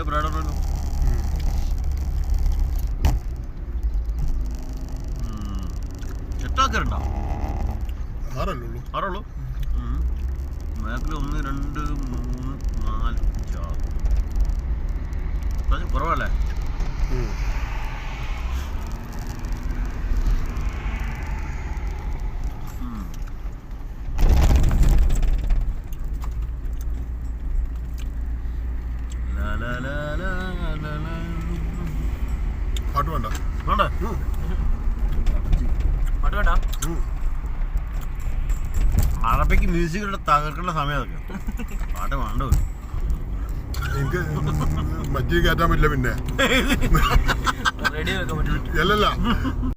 ബ്രാഡല്ലോ. ചെട്ടാക്കരുണ്ടോ? ആറുള്ളൂ. മാപ്പിൽ 1 2 3 4 6 കുറവല്ലേ? പാട്ട് വേണ്ട അറബിക്ക് മ്യൂസിക്കിലൂടെ തകർക്കേണ്ട സമയം അതൊക്കെ. പാട്ട് വേണ്ട എനിക്ക് മറ്റേ കയറ്റാൻ പറ്റില്ല. പിന്നെ റേഡിയോ വെക്കാൻ പറ്റില്ല. അല്ലല്ല